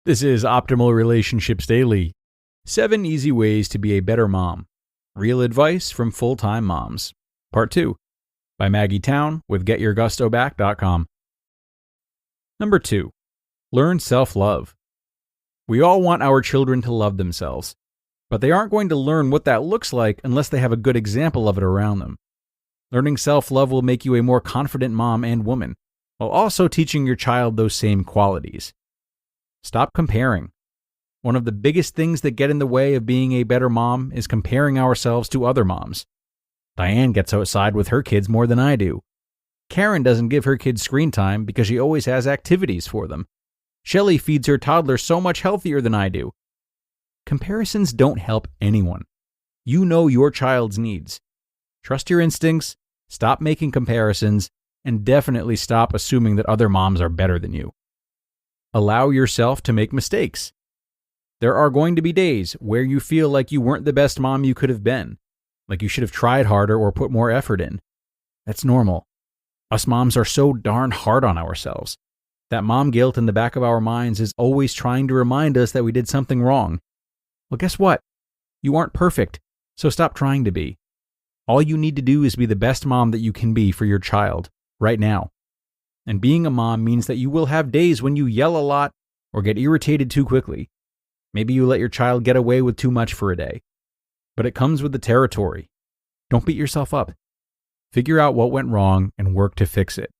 This is Optimal Relationships Daily. 7 Easy Ways to Be a Better Mom. Real Advice from Full-Time Moms. Part 2. By Maggie Towne with GetYourGustoBack.com. Number 2. Learn self-love. We all want our children to love themselves, but they aren't going to learn what that looks like unless they have a good example of it around them. Learning self-love will make you a more confident mom and woman, while also teaching your child those same qualities. Stop comparing. One of the biggest things that get in the way of being a better mom is comparing ourselves to other moms. Diane gets outside with her kids more than I do. Karen doesn't give her kids screen time because she always has activities for them. Shelley feeds her toddler so much healthier than I do. Comparisons don't help anyone. You know your child's needs. Trust your instincts, stop making comparisons, and definitely stop assuming that other moms are better than you. Allow yourself to make mistakes. There are going to be days where you feel like you weren't the best mom you could have been, like you should have tried harder or put more effort in. That's normal. Us moms are so darn hard on ourselves. That mom guilt in the back of our minds is always trying to remind us that we did something wrong. Well, guess what? You aren't perfect, so stop trying to be. All you need to do is be the best mom that you can be for your child, right now. And being a mom means that you will have days when you yell a lot or get irritated too quickly. Maybe you let your child get away with too much for a day. But it comes with the territory. Don't beat yourself up. Figure out what went wrong and work to fix it.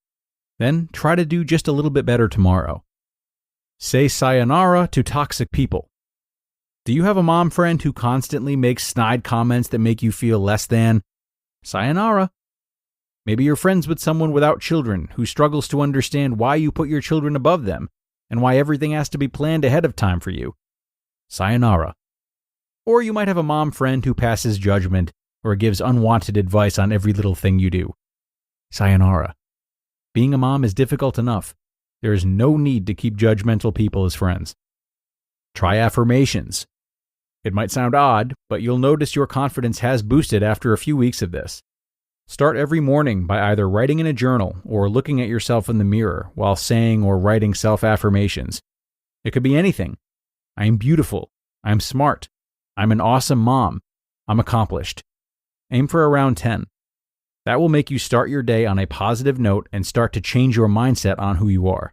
Then try to do just a little bit better tomorrow. Say sayonara to toxic people. Do you have a mom friend who constantly makes snide comments that make you feel less than? Sayonara. Maybe you're friends with someone without children who struggles to understand why you put your children above them and why everything has to be planned ahead of time for you. Sayonara. Or you might have a mom friend who passes judgment or gives unwanted advice on every little thing you do. Sayonara. Being a mom is difficult enough. There is no need to keep judgmental people as friends. Try affirmations. It might sound odd, but you'll notice your confidence has boosted after a few weeks of this. Start every morning by either writing in a journal or looking at yourself in the mirror while saying or writing self-affirmations. It could be anything. I am beautiful. I am smart. I'm an awesome mom. I'm accomplished. Aim for around 10. That will make you start your day on a positive note and start to change your mindset on who you are.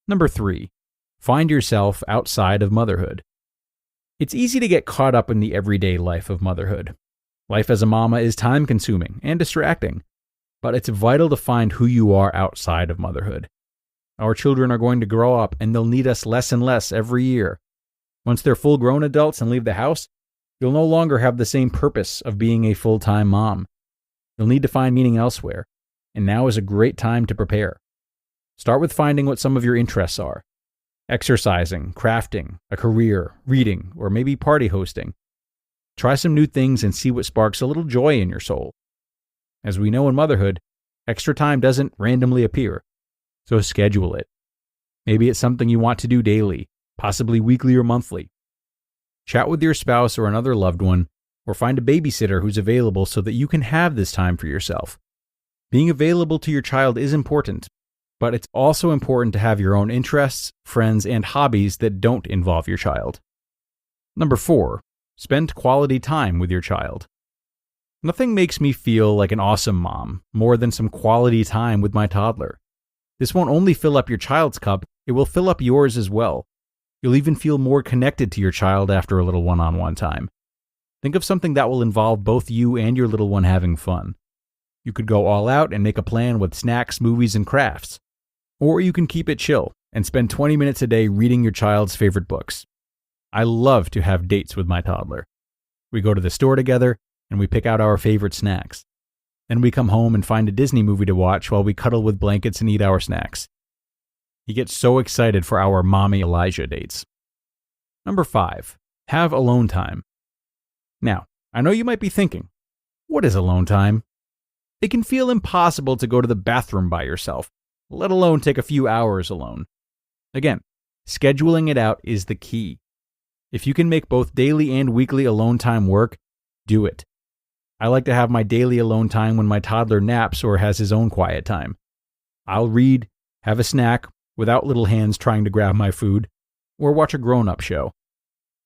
Number 3. Find yourself outside of motherhood. It's easy to get caught up in the everyday life of motherhood. Life as a mama is time-consuming and distracting, but it's vital to find who you are outside of motherhood. Our children are going to grow up and they'll need us less and less every year. Once they're full-grown adults and leave the house, you'll no longer have the same purpose of being a full-time mom. You'll need to find meaning elsewhere, and now is a great time to prepare. Start with finding what some of your interests are. Exercising, crafting, a career, reading, or maybe party hosting. Try some new things and see what sparks a little joy in your soul. As we know in motherhood, extra time doesn't randomly appear, so schedule it. Maybe it's something you want to do daily, possibly weekly or monthly. Chat with your spouse or another loved one, or find a babysitter who's available so that you can have this time for yourself. Being available to your child is important, but it's also important to have your own interests, friends, and hobbies that don't involve your child. Number 4. Spend quality time with your child. Nothing makes me feel like an awesome mom more than some quality time with my toddler. This won't only fill up your child's cup, it will fill up yours as well. You'll even feel more connected to your child after a little one-on-one time. Think of something that will involve both you and your little one having fun. You could go all out and make a plan with snacks, movies, and crafts. Or you can keep it chill and spend 20 minutes a day reading your child's favorite books. I love to have dates with my toddler. We go to the store together and we pick out our favorite snacks. Then we come home and find a Disney movie to watch while we cuddle with blankets and eat our snacks. He gets so excited for our Mommy Elijah dates. Number 5. Have alone time. Now, I know you might be thinking, what is alone time? It can feel impossible to go to the bathroom by yourself, let alone take a few hours alone. Again, scheduling it out is the key. If you can make both daily and weekly alone time work, do it. I like to have my daily alone time when my toddler naps or has his own quiet time. I'll read, have a snack, without little hands trying to grab my food, or watch a grown-up show.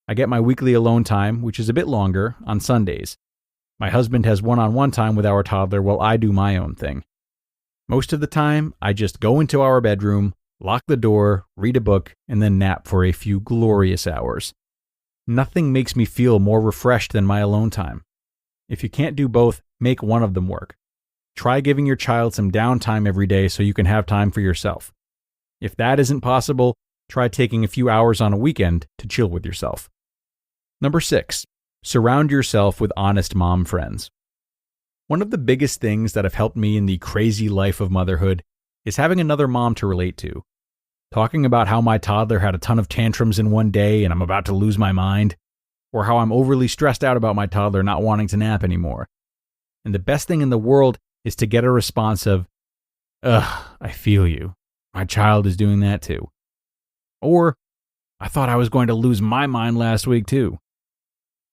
I get my weekly alone time, which is a bit longer, on Sundays. My husband has one-on-one time with our toddler while I do my own thing. Most of the time, I just go into our bedroom, lock the door, read a book, and then nap for a few glorious hours. Nothing makes me feel more refreshed than my alone time. If you can't do both, make one of them work. Try giving your child some downtime every day so you can have time for yourself. If that isn't possible, try taking a few hours on a weekend to chill with yourself. Number 6, surround yourself with honest mom friends. One of the biggest things that have helped me in the crazy life of motherhood is having another mom to relate to. Talking about how my toddler had a ton of tantrums in one day and I'm about to lose my mind, or how I'm overly stressed out about my toddler not wanting to nap anymore. And the best thing in the world is to get a response of, "Ugh, I feel you. My child is doing that too." Or, "I thought I was going to lose my mind last week too."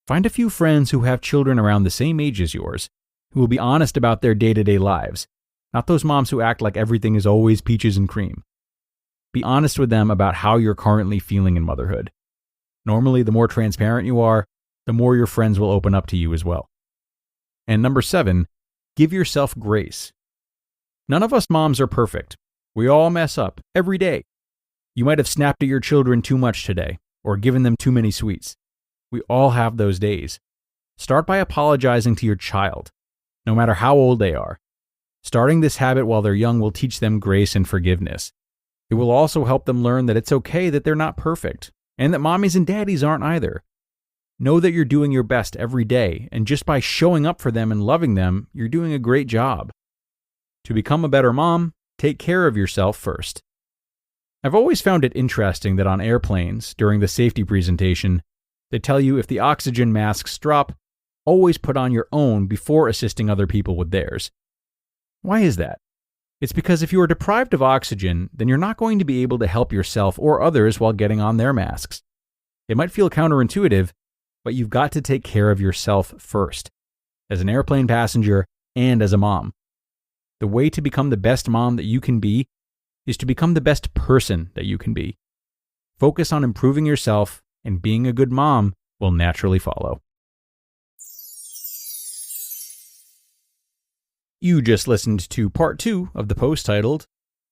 Find a few friends who have children around the same age as yours, who will be honest about their day-to-day lives, not those moms who act like everything is always peaches and cream. Be honest with them about how you're currently feeling in motherhood. Normally, the more transparent you are, the more your friends will open up to you as well. And number 7, give yourself grace. None of us moms are perfect. We all mess up every day. You might have snapped at your children too much today, or given them too many sweets. We all have those days. Start by apologizing to your child, no matter how old they are. Starting this habit while they're young will teach them grace and forgiveness. It will also help them learn that it's okay that they're not perfect, and that mommies and daddies aren't either. Know that you're doing your best every day, and just by showing up for them and loving them, you're doing a great job. To become a better mom, take care of yourself first. I've always found it interesting that on airplanes, during the safety presentation, they tell you if the oxygen masks drop, always put on your own before assisting other people with theirs. Why is that? It's because if you are deprived of oxygen, then you're not going to be able to help yourself or others while getting on their masks. It might feel counterintuitive, but you've got to take care of yourself first, as an airplane passenger and as a mom. The way to become the best mom that you can be is to become the best person that you can be. Focus on improving yourself, and being a good mom will naturally follow. You just listened to part 2 of the post titled,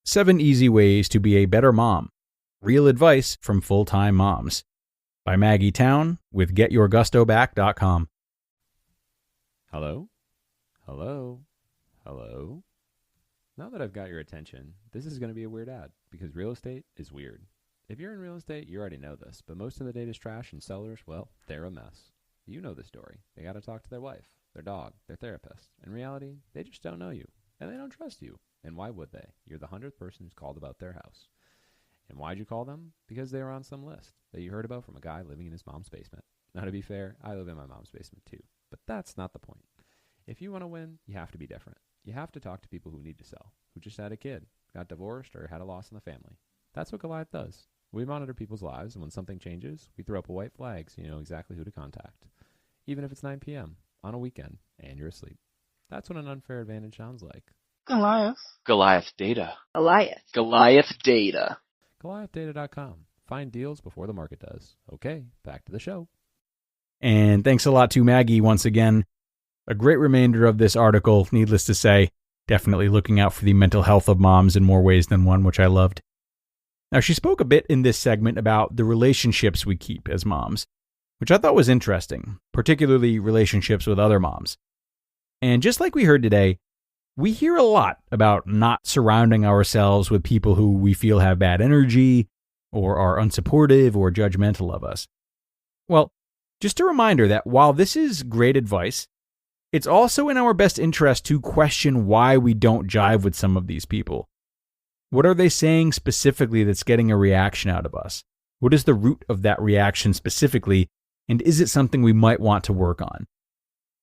7 Easy Ways to Be a Better Mom. Real Advice from Full-Time Moms, by Maggie Towne with GetYourGustoBack.com. Hello? Hello? Hello? Now that I've got your attention, this is going to be a weird ad, because real estate is weird. If you're in real estate, you already know this, but most of the data's trash and sellers, well, they're a mess. You know the story. They got to talk to their wife, their dog, their therapist. In reality, they just don't know you, and they don't trust you. And why would they? You're the 100th person who's called about their house. And why'd you call them? Because they were on some list that you heard about from a guy living in his mom's basement. Now, to be fair, I live in my mom's basement too, but that's not the point. If you want to win, you have to be different. You have to talk to people who need to sell, who just had a kid, got divorced, or had a loss in the family. That's what Goliath does. We monitor people's lives, and when something changes, we throw up a white flag so you know exactly who to contact. Even if it's 9 p.m. on a weekend and you're asleep. That's what an unfair advantage sounds like. Goliath. Goliath Data. Goliath. Goliath Data. GoliathData.com. Find deals before the market does. Okay, back to the show. And thanks a lot to Maggie once again. A great remainder of this article, needless to say, definitely looking out for the mental health of moms in more ways than one, which I loved. Now, she spoke a bit in this segment about the relationships we keep as moms, which I thought was interesting, particularly relationships with other moms. And just like we heard today, we hear a lot about not surrounding ourselves with people who we feel have bad energy or are unsupportive or judgmental of us. Well, just a reminder that while this is great advice, it's also in our best interest to question why we don't jive with some of these people. What are they saying specifically that's getting a reaction out of us? What is the root of that reaction specifically, and is it something we might want to work on?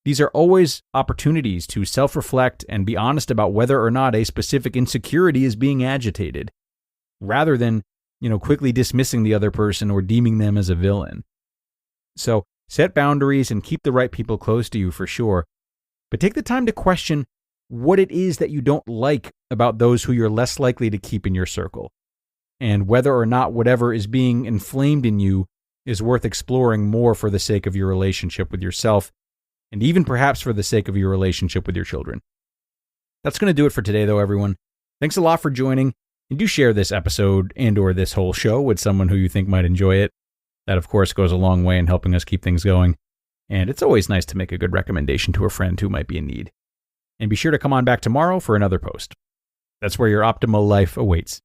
These are always opportunities to self-reflect and be honest about whether or not a specific insecurity is being agitated, rather than, quickly dismissing the other person or deeming them as a villain. So, set boundaries and keep the right people close to you for sure, but take the time to question what it is that you don't like about those who you're less likely to keep in your circle. and whether or not whatever is being inflamed in you is worth exploring more for the sake of your relationship with yourself, and even perhaps for the sake of your relationship with your children. That's going to do it for today, though, everyone. Thanks a lot for joining, and do share this episode and or this whole show with someone who you think might enjoy it. That, of course, goes a long way in helping us keep things going, and it's always nice to make a good recommendation to a friend who might be in need. And be sure to come on back tomorrow for another post. That's where your optimal life awaits.